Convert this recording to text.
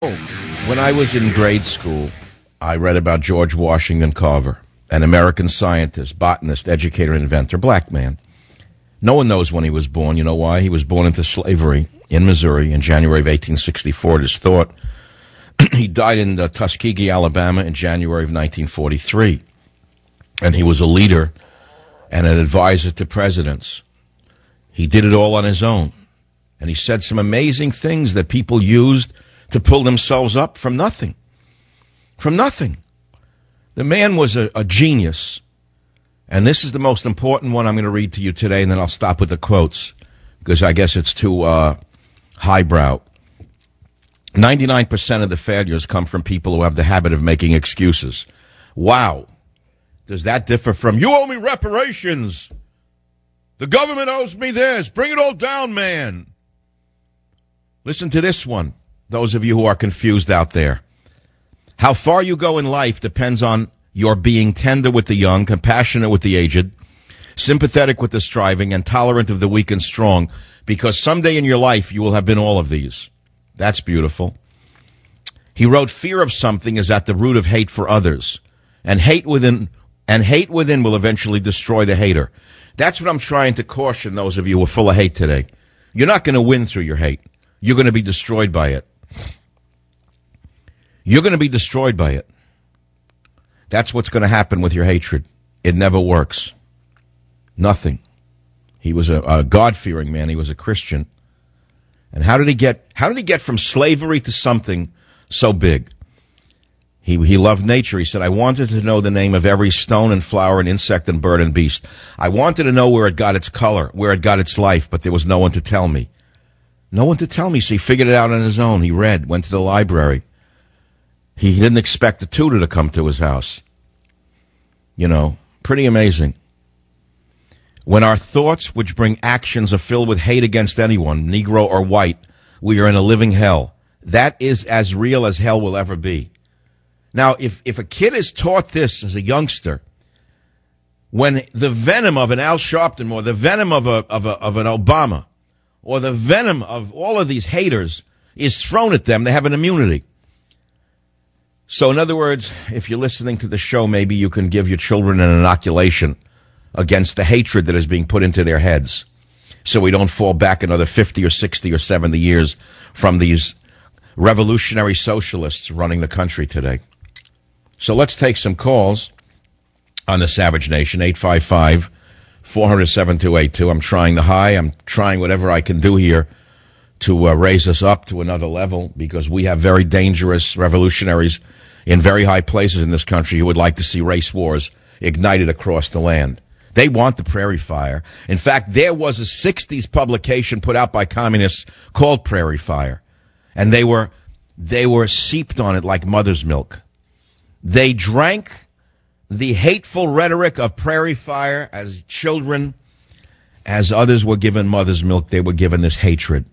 When I was in grade school, I read about George Washington Carver, an American scientist, botanist, educator, inventor, black man. No one knows when he was born. You know why? He was born into slavery in Missouri in January of 1864, it is thought. He died in Tuskegee, Alabama in January of 1943. And he was a leader and an advisor to presidents. He did it all on his own. And he said some amazing things that people used to pull themselves up from nothing. From nothing. The man was a genius. And this is the most important one I'm going to read to you today, and then I'll stop with the quotes, because I guess it's too highbrow. 99% of the failures come from people who have the habit of making excuses. Wow. Does that differ from, you owe me reparations? The government owes me this. Bring it all down, man. Listen to this one, those of you who are confused out there. How far you go in life depends on your being tender with the young, compassionate with the aged, sympathetic with the striving, and tolerant of the weak and strong, because someday in your life you will have been all of these. That's beautiful. He wrote, fear of something is at the root of hate for others, and hate within will eventually destroy the hater. That's what I'm trying to caution those of you who are full of hate today. You're not going to win through your hate. You're going to be destroyed by it. You're going to be destroyed by it. That's what's going to happen with your hatred. It never works. Nothing. He was a God-fearing man. He was a Christian. And how did he get from slavery to something so big? He loved nature. He said, I wanted to know the name of every stone and flower and insect and bird and beast. I wanted to know where it got its color, where it got its life, but there was no one to tell me. No one to tell me, so he figured it out on his own. He read, went to the library. He didn't expect a tutor to come to his house. You know, pretty amazing. When our thoughts, which bring actions, are filled with hate against anyone, Negro or white, we are in a living hell. That is as real as hell will ever be. Now, if a kid is taught this as a youngster, when the venom of an Al Sharpton or the venom of an Obama or the venom of all of these haters is thrown at them, they have an immunity. So in other words, if you're listening to the show, maybe you can give your children an inoculation against the hatred that is being put into their heads, so we don't fall back another 50 or 60 or 70 years from these revolutionary socialists running the country today. So let's take some calls on the Savage Nation, 855-400-7282. I'm trying the high. I'm trying whatever I can do here to raise us up to another level, because we have very dangerous revolutionaries in very high places in this country who would like to see race wars ignited across the land. They want the prairie fire. In fact, there was a 60s publication put out by communists called Prairie Fire, and they were seeped on it like mother's milk. They drank the hateful rhetoric of Prairie Fire as children. As others were given mother's milk, they were given this hatred.